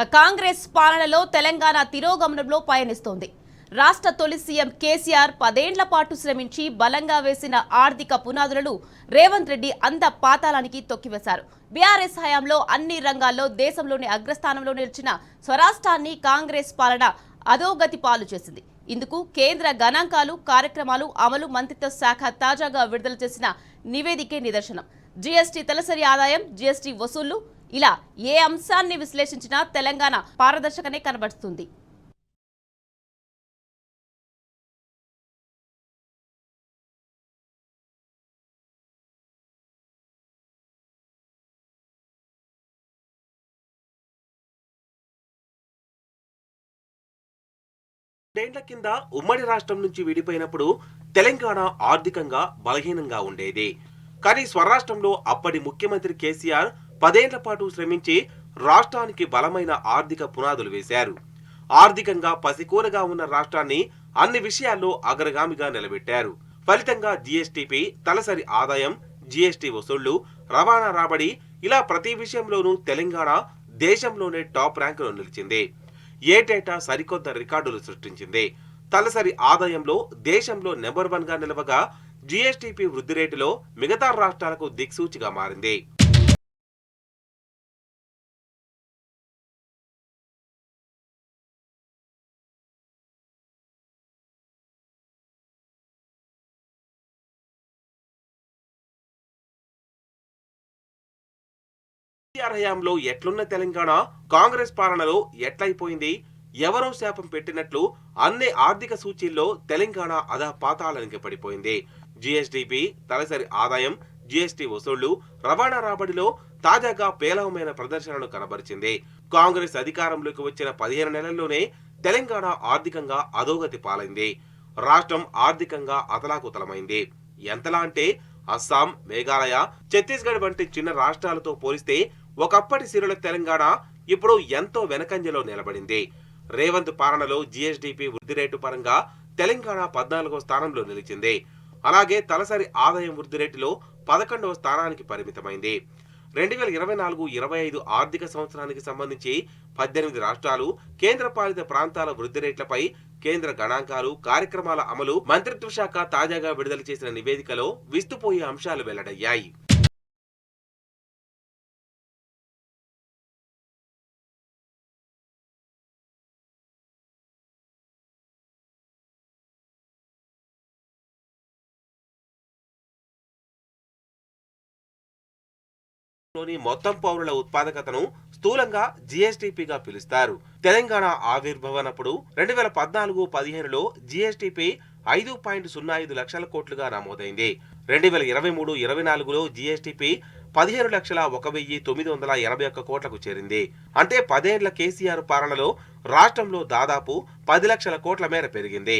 కాంగ్రెస్ పాలనలో తెలంగాణ తిరోగమనంలో పయనిస్తోంది. రాష్ట్ర తొలి సీఎం కేసీఆర్ 10 ఏళ్ల పాటు శ్రమించి బలంగా వేసిన ఆర్థిక పునాదులను రేవంత్ రెడ్డి అంత పాతాళానికి తొక్కివేశారు. బీఆర్ఎస్ హయాంలో అన్ని రంగాల్లో దేశంలోని అగ్రస్థానంలో నిలిచిన స్వరాష్ట్రాన్ని కాంగ్రెస్ పాలన అధోగతి పాలు చేసింది. ఇందుకు కేంద్ర గణాంకాలు, కార్యక్రమాలు అమలు మంత్రిత్వ శాఖ తాజాగా విడుదల చేసిన నివేదికే నిదర్శనం. జీఎస్టీ, తలసరి ఆదాయం, జీఎస్టీ వసూళ్లు, ఇలా ఏ అంశాన్ని విశ్లేషించినా తెలంగాణ పారదర్శకనే కనబడుతుంది. రెండేండ్ల కింద ఉమ్మడి రాష్ట్రం నుంచి విడిపోయినప్పుడు తెలంగాణ ఆర్థికంగా బలహీనంగా ఉండేది. కానీ స్వరాష్ట్రంలో అప్పటి ముఖ్యమంత్రి కేసీఆర్ 10 ఏళ్ల పాటు శ్రమించి రాష్ట్రానికి బలమైన ఆర్థిక పునాదులు వేశారు. ఆర్థికంగా పసికూరగా ఉన్న రాష్ట్రాన్ని అన్ని విషయాల్లో అగ్రగామిగా నిలబెట్టారు. ఫలితంగా జీఎస్టీపీ, తలసరి ఆదాయం, జీఎస్టీ వసూళ్లు, రవాణా రాబడి, ఇలా ప్రతి విషయంలోనూ తెలంగాణ దేశంలోనే టాప్ ర్యాంకులో నిలిచింది. ఏటేటా సరికొత్త రికార్డులు సృష్టించింది. తలసరి ఆదాయంలో దేశంలో నెంబర్ 1 గా నిలవగా జీఎస్టీపీ వృద్ధి రేటులో మిగతా రాష్ట్రాలకు దిక్సూచిగా మారింది. హయాంలో ఎట్లున్న తెలంగాణ కాంగ్రెస్ పాలనలో ఎట్లయిపోయింది? ఎవరో శాపం పెట్టినట్లు అన్ని ఆర్థిక సూచీల్లో తెలంగాణ అధా పాతాళానికి పడిపోయింది. జీఎస్టీపీ, తలసరి ఆదాయం, జీఎస్టీ వసూళ్లు, రవాణా రాబడిలో తాజాగా పేలవమైన ప్రదర్శనను కనబరిచింది. కాంగ్రెస్ అధికారంలోకి వచ్చిన 15 నెలల్లోనే తెలంగాణ ఆర్థికంగా అధోగతి పాలైంది. రాష్ట్రం ఆర్థికంగా అతలాకుతలమైంది. ఎంతలా అంటే అస్సాం, మేఘాలయ, ఛత్తీస్గఢ్ వంటి చిన్న రాష్ట్రాలతో పోలిస్తే ఒకప్పటి సిరుల తెలంగాణ ఇప్పుడు ఎంతో వెనకంజలో నిలబడింది. రేవంత్ పాలనలో జీఎస్డీపీ వృద్ధి రేటు పరంగా తెలంగాణ 14వ స్థానంలో నిలిచింది. అలాగే తలసరి ఆదాయం వృద్ధి రేటులో 11వ స్థానానికి పరిమితమైంది. 2024-25 ఆర్థిక సంవత్సరానికి సంబంధించి 18 రాష్ట్రాలు, కేంద్రపాలిత ప్రాంతాల వృద్ధి రేట్లపై కేంద్ర గణాంకాలు, కార్యక్రమాల అమలు మంత్రిత్వ శాఖ తాజాగా విడుదల చేసిన నివేదికలో విస్తుపోయే అంశాలు వెల్లడయ్యాయి. మొత్తం పౌరుల ఉత్పాదకతను స్థూలంగా జీఎస్టీపీగా పిలుస్తారు. తెలంగాణ ఆవిర్భవనప్పుడు 2014-15లో జీఎస్టీపీ 5.05 లక్షల కోట్లుగా నమోదైంది. 2023-24లో జీఎస్టీపీ 15,01,981 కోట్లకు చేరింది. అంటే 10 ఏళ్ల కేసీఆర్ పాలనలో రాష్ట్రంలో దాదాపు 10 లక్షల కోట్ల మేర పెరిగింది.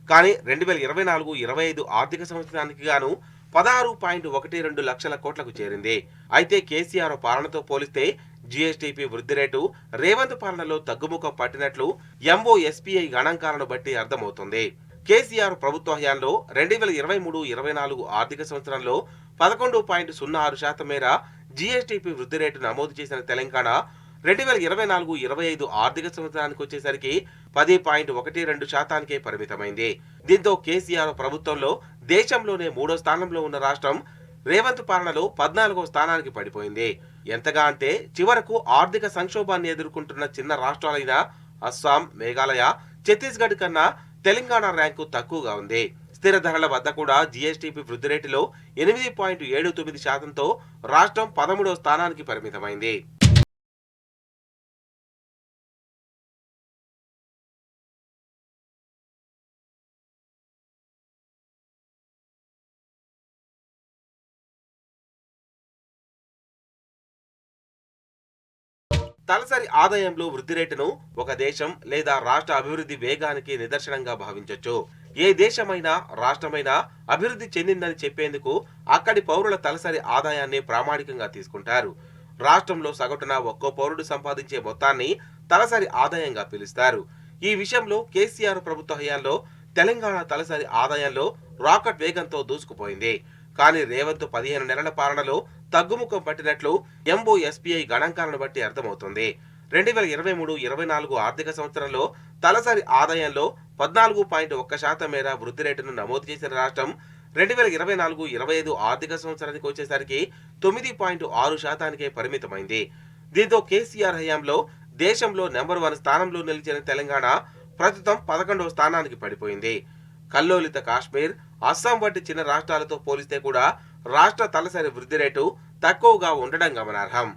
కానీ 2024-25 ఆర్థిక సంవత్సరానికి గాను 16.12 లక్షల కోట్లకు చేరింది. అయితే కేసీఆర్ పాలనతో పోలిస్తే జీఎస్టీపీ వృద్ధి రేటు రేవంత్ పాలనలో తగ్గుముఖం పట్టినట్లు ఎంఓఎస్పీఐ గణాంకాలను బట్టి అర్థమవుతుంది. కేసీఆర్ ప్రభుత్వ హయాంలో 2023-24 ఆర్థిక సంవత్సరంలో 11.06% మేర జీఎస్టీపీ వృద్ధి రేటు నమోదు చేసిన తెలంగాణ 2024-25 ఆర్థిక సంవత్సరానికి వచ్చేసరికి 10.12%కే పరిమితమైంది. దీంతో కేసీఆర్ ప్రభుత్వంలో దేశంలోనే 3వ స్థానంలో ఉన్న రాష్ట్రం రేవంత్ పాలనలో 14వ స్థానానికి పడిపోయింది. ఎంతగా అంటే చివరకు ఆర్థిక సంక్షోభాన్ని ఎదుర్కొంటున్న చిన్న రాష్ట్రాలైన అస్సాం, మేఘాలయ, ఛత్తీస్గఢ్ కన్నా తెలంగాణ ర్యాంకు తక్కువగా ఉంది. స్థిర ధరల వద్ద కూడా జీఎస్టీపీ వృద్ధి రేటులో 8.79%తో రాష్ట్రం 13వ స్థానానికి పరిమితమైంది. తలసరి ఆదాయంలో వృద్ధి రేటును ఒక దేశం లేదా రాష్ట్ర అభివృద్ధి వేగానికి నిదర్శనంగా భావించవచ్చు. ఏ దేశమైనా రాష్ట్రమైనా అభివృద్ధి చెందిందని చెప్పేందుకు అక్కడి పౌరుల తలసరి ఆదాయాన్ని ప్రామాణికంగా తీసుకుంటారు. రాష్ట్రంలో సగటున ఒక్కో పౌరుడు సంపాదించే మొత్తాన్ని తలసరి ఆదాయంగా పిలుస్తారు. ఈ విషయంలో కేసీఆర్ ప్రభుత్వ హయాంలో తెలంగాణ తలసరి ఆదాయంలో రాకెట్ వేగంతో దూసుకుపోయింది. కానీ రేవంత్ 15 నెలల పాలనలో తగ్గుముఖం పట్టినట్లు ఎంఓఎస్పీఐ గణాంకాలను బట్టి అర్థమవుతుంది. 2023-24 ఆర్థిక సంవత్సరంలో తలసరి ఆదాయంలో 14.1% మేర వృద్ధి రేటును నమోదు చేసిన రాష్ట్రం 2024-25 ఆర్థిక సంవత్సరానికి వచ్చేసరికి 9.6%కే పరిమితమైంది. దీంతో కేసీఆర్ హయాంలో దేశంలో నెంబర్ 1 స్థానంలో నిలిచిన తెలంగాణ ప్రస్తుతం 11వ స్థానానికి పడిపోయింది. కల్లోలిత కాశ్మీర్, అస్సాం వంటి చిన్న రాష్ట్రాలతో పోలిస్తే కూడా రాష్ట్ర తలసరి వృద్ధి రేటు తక్కువగా ఉండడం గమనార్హం.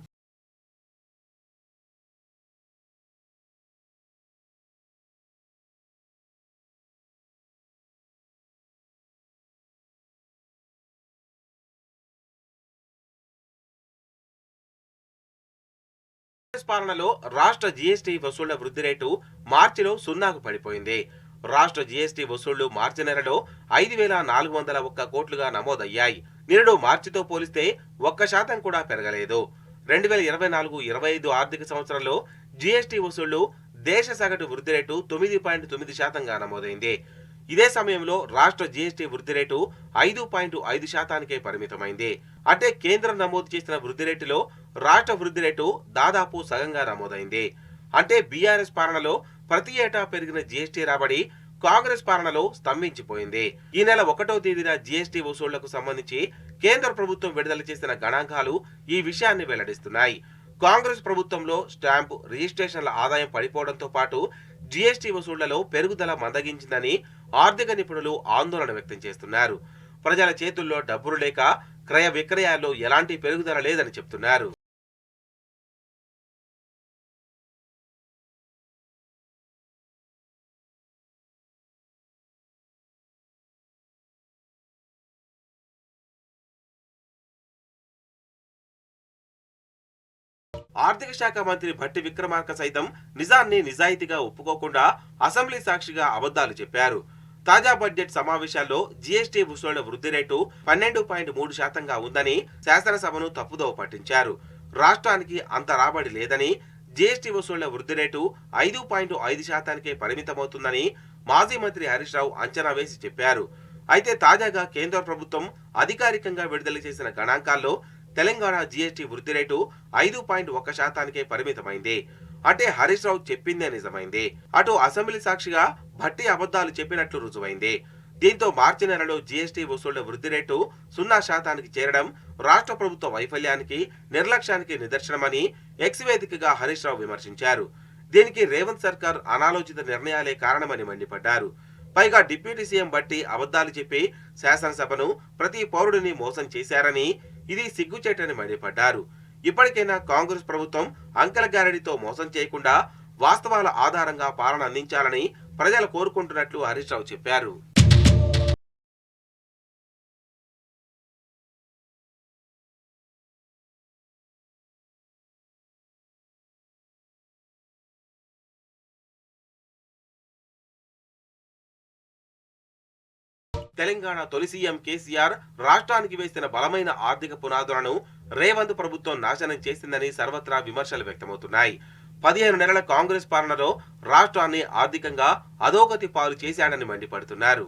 పాలనలో రాష్ట్ర జీఎస్టీ వసూళ్ల వృద్ధి రేటు మార్చిలో 0కు పడిపోయింది. రాష్ట్ర జీఎస్టీ వసూళ్లు మార్చి నెలలో 5,401 కోట్లుగా నమోదయ్యాయి. నిరుడు మార్చితో పోలిస్తే 1% కూడా పెరగలేదు. 2024-25 ఆర్థిక సంవత్సరంలో జీఎస్టీ వసూళ్లు దేశ సగటు వృద్ధి రేటు 9.9%గా నమోదైంది. ఇదే సమయంలో రాష్ట్ర జీఎస్టీ వృద్ధి రేటు 5.5%కే పరిమితమైంది. అంటే కేంద్రం నమోదు చేసిన వృద్ధి రేటులో రాష్ట్ర వృద్ధి రేటు దాదాపు సగంగా నమోదైంది. అంటే బీఆర్ఎస్ పాలనలో ప్రతి ఏటా పెరిగిన జీఎస్టీ రాబడి కాంగ్రెస్ పాలనలో స్తంభించిపోయింది. ఈ నెల 1వ తేదీన జీఎస్టీ వసూళ్లకు సంబంధించి కేంద్ర ప్రభుత్వం విడుదల చేసిన గణాంకాలు ఈ విషయాన్ని వెల్లడిస్తున్నాయి. కాంగ్రెస్ ప్రభుత్వంలో స్టాంపు రిజిస్ట్రేషన్ల ఆదాయం పడిపోవడంతో పాటు జీఎస్టీ వసూళ్లలో పెరుగుదల మందగించిందని ఆర్థిక నిపుణులు ఆందోళన వ్యక్తం చేస్తున్నారు. ప్రజల చేతుల్లో డబ్బులు లేక క్రయ విక్రయాల్లో ఎలాంటి పెరుగుదల లేదని చెప్తున్నారు. ఆర్థిక శాఖ మంత్రి భట్టి విక్రమార్క సైతం నిజాన్ని నిజాయితీగా ఒప్పుకోకుండా అసెంబ్లీ సాక్షిగా అబద్ధాలు చెప్పారు. తాజా బడ్జెట్ సమావేశాల్లో జీఎస్టీ వసూళ్ల వృద్ధి రేటు 12.3%గా ఉందని శాసనసభను తప్పుదోవ పట్టించారు. రాష్ట్రానికి అంత రాబడి లేదని, జీఎస్టీ వసూళ్ల వృద్ధి రేటు 5.5%కే పరిమితమవుతుందని మాజీ మంత్రి హరీష్ రావు అంచనా వేసి చెప్పారు. అయితే తాజాగా కేంద్ర ప్రభుత్వం అధికారికంగా విడుదల చేసిన గణాంకాల్లో తెలంగాణ జీఎస్టీ వృద్ధి రేటు 5.1%కే పరిమితమైంది. అంటే హరీష్ రావు చెప్పిందే నిజమైంది. అటు అసెంబ్లీ సాక్షిగా భట్టి అబద్ధాలు చెప్పినట్లు రుజువైంది. దీంతో మార్చి నెలలో జీఎస్టీ వసూళ్ల వృద్ధి రేటు 0%కి చేరడం రాష్ట్ర ప్రభుత్వ వైఫల్యానికి, నిర్లక్ష్యానికి నిదర్శనమని ఎక్స్ వేదికగా హరీష్ రావు విమర్శించారు. దీనికి రేవంత్ సర్కార్ అనాలోచిత నిర్ణయాలే కారణమని మండిపడ్డారు. పైగా డిప్యూటీ సీఎం భట్టి అబద్ధాలు చెప్పి శాసనసభను, ప్రతి పౌరుడిని మోసం చేశారని, ఇది సిగ్గుచేటని మండిపడ్డారు. ఇప్పటికైనా కాంగ్రెస్ ప్రభుత్వం అంకెల గ్యారెంటీతో మోసం చేయకుండా వాస్తవాల ఆధారంగా పాలన అందించాలని ప్రజలు కోరుకుంటున్నట్లు హరీష్ రావు చెప్పారు. తెలంగాణ తొలి సీఎం కేసీఆర్ రాష్ట్రానికి వేసిన బలమైన ఆర్థిక పునాదులను రేవంత్ ప్రభుత్వం నాశనం చేసిందని సర్వత్రా విమర్శలు వ్యక్తమవుతున్నాయి. 15 నెలల కాంగ్రెస్ పాలనలో రాష్ట్రాన్ని ఆర్థికంగా అధోగతి పాలు చేశాడని మండిపడుతున్నారు.